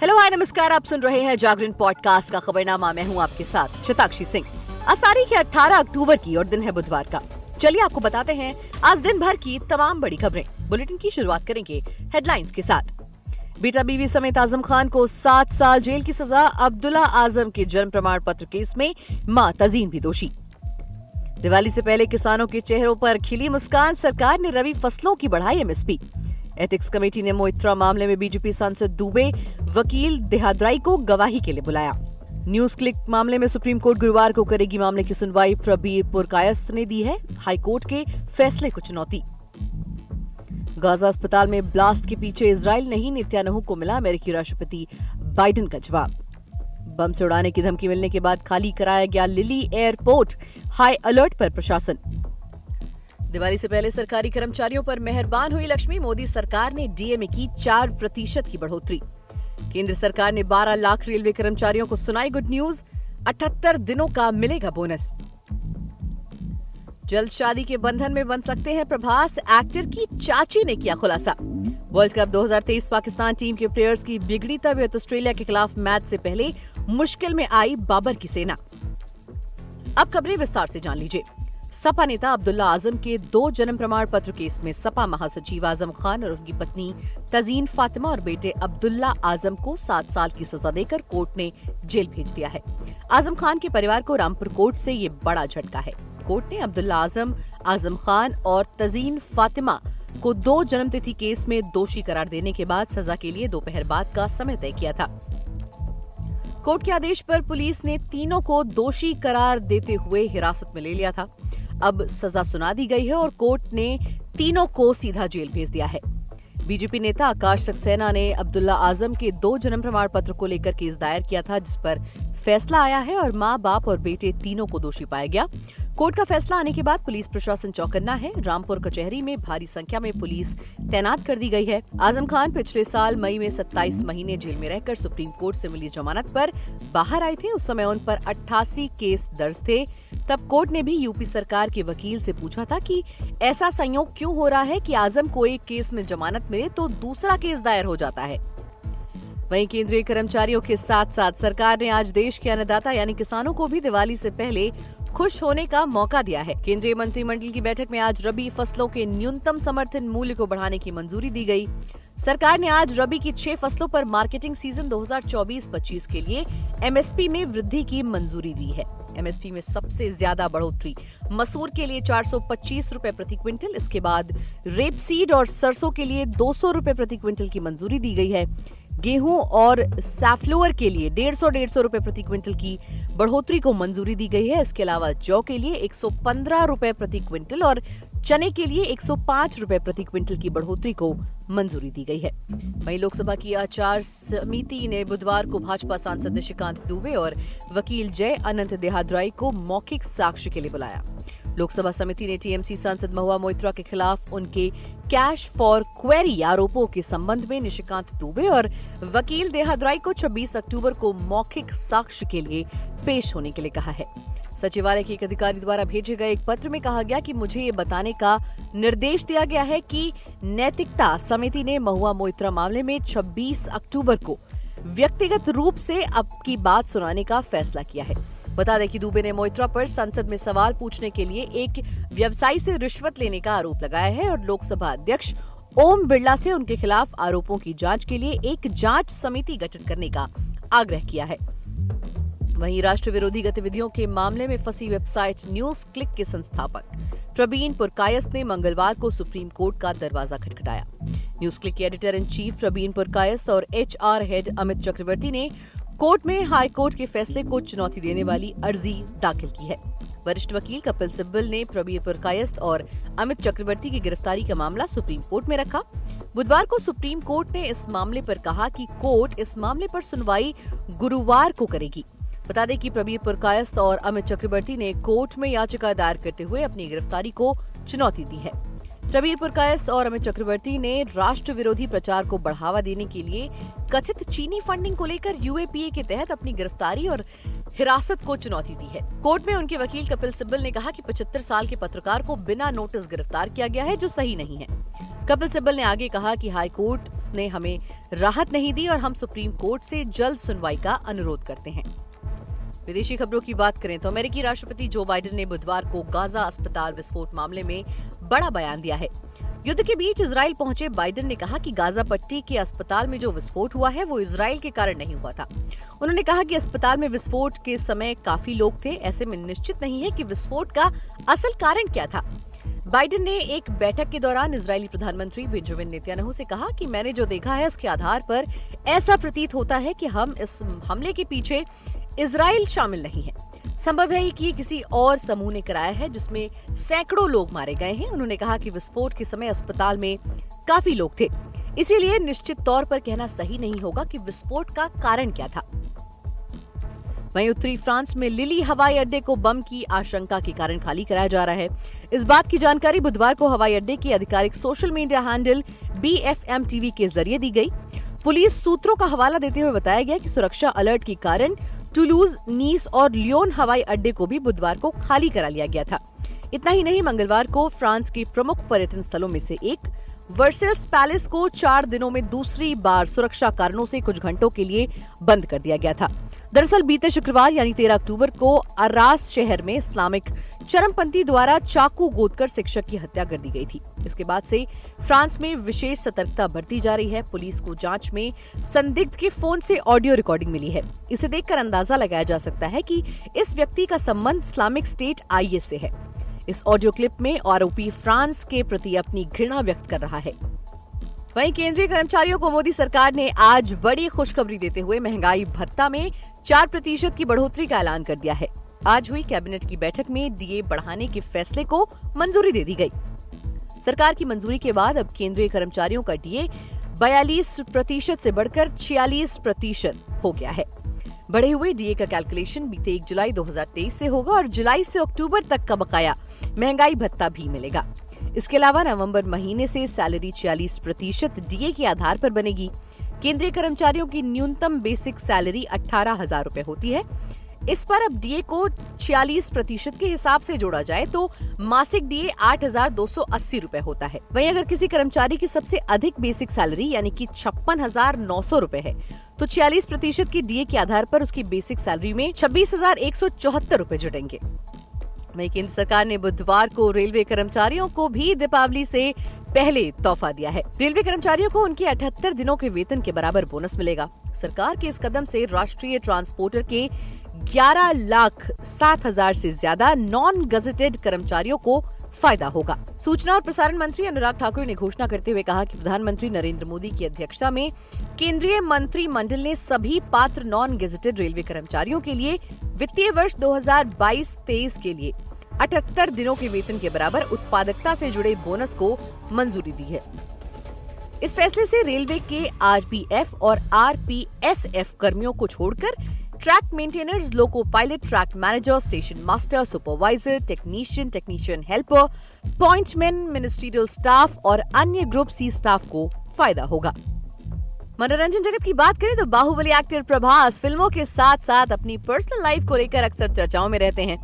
Hello hi नमस्कार, आप सुन रहे हैं जागरण पॉडकास्ट का खबरनामा। मैं हूं आपके साथ शताक्षी सिंह। आज तारीख है 18 अक्टूबर की और दिन है बुधवार का। चलिए आपको बताते हैं आज दिन भर की तमाम बड़ी खबरें। बुलेटिन की शुरुआत करेंगे हेडलाइंस के साथ। बेटा बीवी समेत आजम खान को 7 साल जेल की सजा। अब्दुल्ला आजम के जन्म प्रमाण पत्र केस में मां तजीन भी दोषी। दिवाली से पहले किसानों के चेहरों पर खिली मुस्कान। सरकार ने रबी फसलों की बढ़ाई एमएसपी। एथिक्स कमेटी ने मोइत्रा मामले में बीजेपी सांसद दुबे वकील देहाद्राई को गवाही के लिए बुलाया। न्यूज क्लिक मामले में सुप्रीम कोर्ट गुरुवार को करेगी मामले की सुनवाई। प्रबीर पुरकायस्थ ने दी है हाईकोर्ट के फैसले को चुनौती। गाजा अस्पताल में ब्लास्ट के पीछे इजराइल नहीं, नेतन्याहू को मिला अमेरिकी राष्ट्रपति बाइडेन का जवाब। बम से उड़ाने की धमकी मिलने के बाद खाली कराया गया लिली एयरपोर्ट। हाई अलर्ट पर प्रशासन। दिवाली से पहले सरकारी कर्मचारियों पर मेहरबान हुई लक्ष्मी। मोदी सरकार ने डीए में की 4% की बढ़ोतरी। केंद्र सरकार ने 12 लाख रेलवे कर्मचारियों को सुनाई गुड न्यूज। 78 दिनों का मिलेगा बोनस। जल्द शादी के बंधन में बन सकते हैं प्रभास। एक्टर की चाची ने किया खुलासा। वर्ल्ड कप 2023 पाकिस्तान टीम के प्लेयर्स की बिगड़ी तबीयत। ऑस्ट्रेलिया के खिलाफ मैच से पहले मुश्किल में आई बाबर की सेना। अब खबरें विस्तार से जान लीजिए। सपा नेता अब्दुल्ला आजम के 2 जन्म प्रमाण पत्र केस में सपा महासचिव आजम खान और उनकी पत्नी तजीन फातिमा और बेटे अब्दुल्ला आजम को 7 साल की सजा देकर कोर्ट ने जेल भेज दिया है। आजम खान के परिवार को रामपुर कोर्ट से ये बड़ा झटका है। कोर्ट ने अब्दुल्ला आजम खान और तजीन फातिमा को 2 जन्मतिथि केस में दोषी करार देने के बाद सजा के लिए दोपहर बाद का समय तय किया था। कोर्ट के आदेश पर पुलिस ने तीनों को दोषी करार देते हुए हिरासत में ले लिया था। अब सजा सुना दी गई है और कोर्ट ने तीनों को सीधा जेल भेज दिया है। बीजेपी नेता आकाश सक्सेना ने अब्दुल्ला आजम के 2 जन्म प्रमाण पत्र को लेकर केस दायर किया था, जिस पर फैसला आया है और मां, बाप और बेटे तीनों को दोषी पाया गया। कोर्ट का फैसला आने के बाद पुलिस प्रशासन चौकन्ना है। रामपुर कचहरी में भारी संख्या में पुलिस तैनात कर दी गई है। आजम खान पिछले साल मई में 27 महीने जेल में रहकर सुप्रीम कोर्ट से मिली जमानत पर बाहर आए थे। उस समय उन पर 88 केस दर्ज थे। तब कोर्ट ने भी यूपी सरकार के वकील से पूछा था कि ऐसा संयोग क्यों हो रहा है कि आजम को एक केस में जमानत मिले तो दूसरा केस दायर हो जाता है। वहीं केंद्रीय कर्मचारियों के साथ साथ सरकार ने आज देश के अन्नदाता यानी किसानों को भी दिवाली से पहले खुश होने का मौका दिया है। केंद्रीय मंत्रिमंडल की बैठक में आज रबी फसलों के न्यूनतम समर्थन मूल्य को बढ़ाने की मंजूरी दी गई। सरकार ने आज रबी की 6 फसलों पर मार्केटिंग सीजन 2024-25 के लिए एमएसपी में वृद्धि की मंजूरी दी है। एमएसपी में सबसे ज्यादा बढ़ोतरी मसूर के लिए 425 रुपए प्रति क्विंटल। इसके बाद रेपसीड और सरसों के लिए 200 रुपए प्रति क्विंटल की मंजूरी दी गई है। गेहूं और सैफ्लोवर के लिए 150 रुपए प्रति क्विंटल की बढ़ोतरी को मंजूरी दी गई है। इसके अलावा जौ के लिए 115 रुपए प्रति क्विंटल और चने के लिए 105 रुपए प्रति क्विंटल की बढ़ोतरी को मंजूरी दी गई है। वहीं लोकसभा की आचार समिति ने बुधवार को भाजपा सांसद निशिकांत दुबे और वकील जय अनंत देहाद्राई को मौखिक साक्ष्य के लिए बुलाया। लोकसभा समिति ने टीएमसी सांसद महुआ मोइत्रा के खिलाफ उनके कैश फॉर क्वेरी आरोपों के संबंध में निशिकांत दुबे और वकील देहाद्राई को 26 अक्टूबर को मौखिक साक्ष्य के लिए पेश होने के लिए कहा है। सचिवालय के एक अधिकारी द्वारा भेजे गए एक पत्र में कहा गया कि मुझे ये बताने का निर्देश दिया गया है कि नैतिकता समिति ने महुआ मोइत्रा मामले में 26 अक्टूबर को व्यक्तिगत रूप से आपकी बात सुनाने का फैसला किया है। बता दें कि दुबे ने मोइत्रा पर संसद में सवाल पूछने के लिए एक व्यवसायी से रिश्वत लेने का आरोप लगाया है और लोकसभा अध्यक्ष ओम बिरला से उनके खिलाफ आरोपों की जांच के लिए एक जांच समिति गठित करने का आग्रह किया है। वहीं राष्ट्र विरोधी गतिविधियों के मामले में फंसी वेबसाइट न्यूज क्लिक के संस्थापक प्रबीर पुरकायस्थ ने मंगलवार को सुप्रीम कोर्ट का दरवाजा खटखटाया। न्यूज क्लिक के editor in chief Prabir Purkayastha और एचआर हेड अमित चक्रवर्ती ने कोर्ट में हाई कोर्ट के फैसले को चुनौती देने वाली अर्जी दाखिल की है। वरिष्ठ वकील कपिल सिब्बल ने प्रबीर पुरकायस्थ और अमित चक्रवर्ती की गिरफ्तारी का मामला सुप्रीम कोर्ट में रखा। बुधवार को सुप्रीम कोर्ट ने इस मामले पर कहा कि कोर्ट इस मामले पर सुनवाई गुरुवार को करेगी। बता दें कि प्रबीर पुरकायस्थ और अमित चक्रवर्ती ने कोर्ट में याचिका दायर करते हुए अपनी गिरफ्तारी को चुनौती दी है। प्रबीर पुरकायस्थ और अमित चक्रवर्ती ने राष्ट्र विरोधी प्रचार को बढ़ावा देने के लिए कथित चीनी फंडिंग को लेकर यूएपीए के तहत अपनी गिरफ्तारी और हिरासत को चुनौती दी है। कोर्ट में उनके वकील कपिल सिब्बल ने कहा कि 75 साल के पत्रकार को बिना नोटिस गिरफ्तार किया गया है, जो सही नहीं है। कपिल सिब्बल ने आगे कहा कि हाई कोर्ट ने हमें राहत नहीं दी और हम सुप्रीम कोर्ट से जल्द सुनवाई का अनुरोध करते हैं। विदेशी खबरों की बात करें तो अमेरिकी राष्ट्रपति जो बाइडेन ने बुधवार को गाजा अस्पताल विस्फोट मामले में बड़ा बयान दिया है। युद्ध के बीच इजराइल पहुंचे बाइडेन ने कहा कि गाजा पट्टी के अस्पताल में जो विस्फोट हुआ है वो इजराइल के कारण नहीं हुआ था। उन्होंने कहा कि अस्पताल में विस्फोट के समय काफी लोग थे, ऐसे में निश्चित नहीं है कि विस्फोट का असल कारण क्या था। बाइडेन ने एक बैठक के दौरान इजरायली प्रधानमंत्री बेंजामिन नेतन्याहू से कहा कि मैंने जो देखा है उसके आधार पर ऐसा प्रतीत होता है कि हम इस हमले के पीछे इजराइल शामिल नहीं है। संभव है कि किसी और समूह ने कराया है जिसमें सैकड़ों लोग मारे गए हैं। उन्होंने कहा कि विस्फोट के समय अस्पताल में काफी लोग थे, इसीलिए निश्चित तौर पर कहना सही नहीं होगा कि विस्फोट का कारण क्या था। वहीं उत्तरी फ्रांस में लिली हवाई अड्डे को बम की आशंका के कारण खाली कराया जा रहा है। इस बात की जानकारी बुधवार को हवाई अड्डे की आधिकारिक social media handle BFM TV के जरिए दी गई। पुलिस सूत्रों का हवाला देते हुए बताया गया कि सुरक्षा अलर्ट के कारण टुलूज, नीस और लियोन हवाई अड्डे को भी बुधवार को खाली करा लिया गया था। इतना ही नहीं, मंगलवार को फ्रांस के प्रमुख पर्यटन स्थलों में से एक वर्सेल्स पैलेस को 4 दिनों में दूसरी बार सुरक्षा कारणों से कुछ घंटों के लिए बंद कर दिया गया था। दरअसल बीते शुक्रवार यानी 13 अक्टूबर को अरास शहर में इस्लामिक चरमपंथी द्वारा चाकू गोदकर शिक्षक की हत्या कर दी गई थी। इसके बाद से फ्रांस में विशेष सतर्कता बरती जा रही है। पुलिस को जांच में संदिग्ध के फोन से ऑडियो रिकॉर्डिंग मिली है। इसे देखकर अंदाजा लगाया जा सकता है कि इस व्यक्ति का संबंध इस्लामिक स्टेट IS से है। इस ऑडियो क्लिप में आरोपी फ्रांस के प्रति अपनी घृणा व्यक्त कर रहा है। वहीं केंद्रीय कर्मचारियों को मोदी सरकार ने आज बड़ी खुशखबरी देते हुए महंगाई भत्ता में 4% की बढ़ोतरी का ऐलान कर दिया है। आज हुई कैबिनेट की बैठक में DA बढ़ाने के फैसले को मंजूरी दे दी गई। सरकार की मंजूरी के बाद अब केंद्रीय कर्मचारियों का DA 42% से बढ़कर 46% हो गया है। बढ़े हुए DA का कैलकुलेशन बीते 1 जुलाई 2023 से होगा और जुलाई से अक्टूबर तक का बकाया महंगाई भत्ता भी मिलेगा। इसके अलावा नवंबर महीने से सैलरी 46% DA के आधार पर बनेगी। केंद्रीय कर्मचारियों की न्यूनतम बेसिक सैलरी 18,000 रुपए होती है। इस पर अब DA को 46% के हिसाब से जोड़ा जाए तो मासिक DA 8,280 रुपए होता है। वहीं अगर किसी कर्मचारी की सबसे अधिक बेसिक सैलरी यानी कि 56,900 रुपए है तो 46% की DA के आधार पर उसकी बेसिक सैलरी में 26,174 रुपए जुटेंगे। वहीं केंद्र सरकार ने बुधवार को रेलवे कर्मचारियों को भी दीपावली से पहले तोहफा दिया है। रेलवे कर्मचारियों को उनके 78 दिनों के वेतन के बराबर बोनस मिलेगा। सरकार के इस कदम से राष्ट्रीय ट्रांसपोर्टर के 11,07,000 से ज्यादा नॉन गजेटेड कर्मचारियों को फायदा होगा। सूचना और प्रसारण मंत्री अनुराग ठाकुर ने घोषणा करते हुए कहा कि प्रधानमंत्री नरेंद्र मोदी की अध्यक्षता में केंद्रीय मंत्रिमंडल ने सभी पात्र नॉन गेजेटेड रेलवे कर्मचारियों के लिए वित्तीय वर्ष 2022-23 के लिए 78 दिनों के वेतन के बराबर उत्पादकता से जुड़े बोनस को मंजूरी दी है। इस फैसले से रेलवे के RPF और RPSF कर्मियों को छोड़कर track maintainers, loco pilot, track manager, station master, supervisor, technician helper, pointman, ministerial staff और अन्य ग्रुप C स्टाफ को फायदा होगा। मनोरंजन जगत की बात करें तो बाहुबली एक्टर प्रभास फिल्मों के साथ साथ अपनी पर्सनल लाइफ को लेकर अक्सर चर्चाओं में रहते हैं।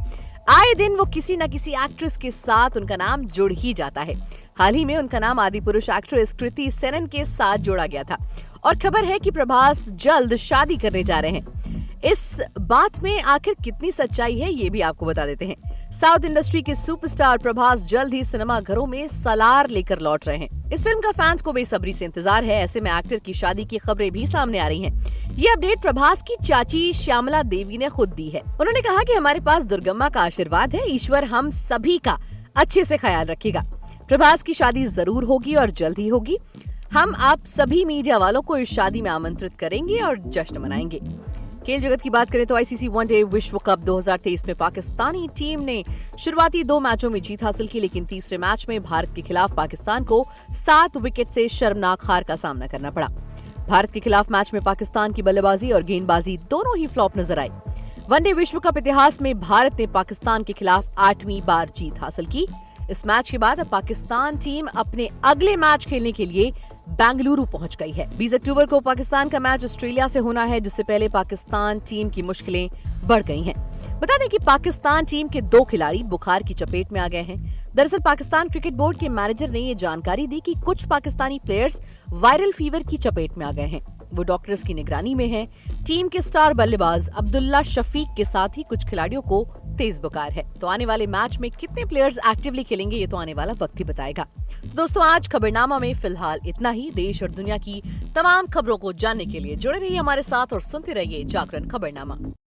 आए दिन वो किसी न किसी एक्ट्रेस के साथ उनका नाम जुड़ ही जाता है। हाल ही में उनका नाम आदि पुरुष एक्ट्रेस कृति सेनन के साथ जोड़ा गया था और खबर है कि प्रभास जल्द शादी करने जा रहे हैं। इस बात में आखिर कितनी सच्चाई है ये भी आपको बता देते हैं। साउथ इंडस्ट्री के सुपरस्टार प्रभास जल्द ही सिनेमा घरों में सलार लेकर लौट रहे हैं। इस फिल्म का फैंस को बेसब्री से इंतजार है। ऐसे में एक्टर की शादी की खबरें भी सामने आ रही हैं। ये अपडेट प्रभास की चाची श्यामला देवी ने खुद दी है। उन्होंने कहा कि हमारे पास दुर्गम्मा का आशीर्वाद है, ईश्वर हम सभी का अच्छे से ख्याल रखेगा। प्रभास की शादी जरूर होगी और जल्द ही होगी। हम आप सभी मीडिया वालों को इस शादी में आमंत्रित करेंगे और जश्न मनाएंगे। खेल जगत की बात करें तो ICC वनडे विश्व कप 2023 में पाकिस्तानी टीम ने शुरुआती 2 मैचों में जीत हासिल की, लेकिन तीसरे मैच में भारत के खिलाफ पाकिस्तान को 7 विकेट से शर्मनाक हार का सामना करना पड़ा। भारत के खिलाफ मैच में पाकिस्तान की बल्लेबाजी और गेंदबाजी दोनों ही फ्लॉप नजर आई। वनडे विश्व कप इतिहास में भारत ने पाकिस्तान के खिलाफ 8वीं बार जीत हासिल की। इस मैच के बाद अब पाकिस्तान टीम अपने अगले मैच खेलने के लिए बेंगलुरु पहुंच गई है। 20 अक्टूबर को पाकिस्तान का मैच ऑस्ट्रेलिया से होना है, जिससे पहले पाकिस्तान टीम की मुश्किलें बढ़ गई हैं। बता दें कि पाकिस्तान टीम के 2 खिलाड़ी बुखार की चपेट में आ गए हैं। दरअसल पाकिस्तान क्रिकेट बोर्ड के मैनेजर ने ये जानकारी दी कि कुछ पाकिस्तानी प्लेयर्स वायरल फीवर की चपेट में आ गए हैं। वो डॉक्टर्स की निगरानी में हैं। टीम के स्टार बल्लेबाज अब्दुल्ला शफीक के साथ ही कुछ खिलाड़ियों को तेज बुखार है। तो आने वाले मैच में कितने प्लेयर्स एक्टिवली खेलेंगे ये तो आने वाला वक्त ही बताएगा। दोस्तों आज खबरनामा में फिलहाल इतना ही। देश और दुनिया की तमाम खबरों को जानने के लिए जुड़े रहिए हमारे साथ और सुनते रहिए जागरण खबरनामा।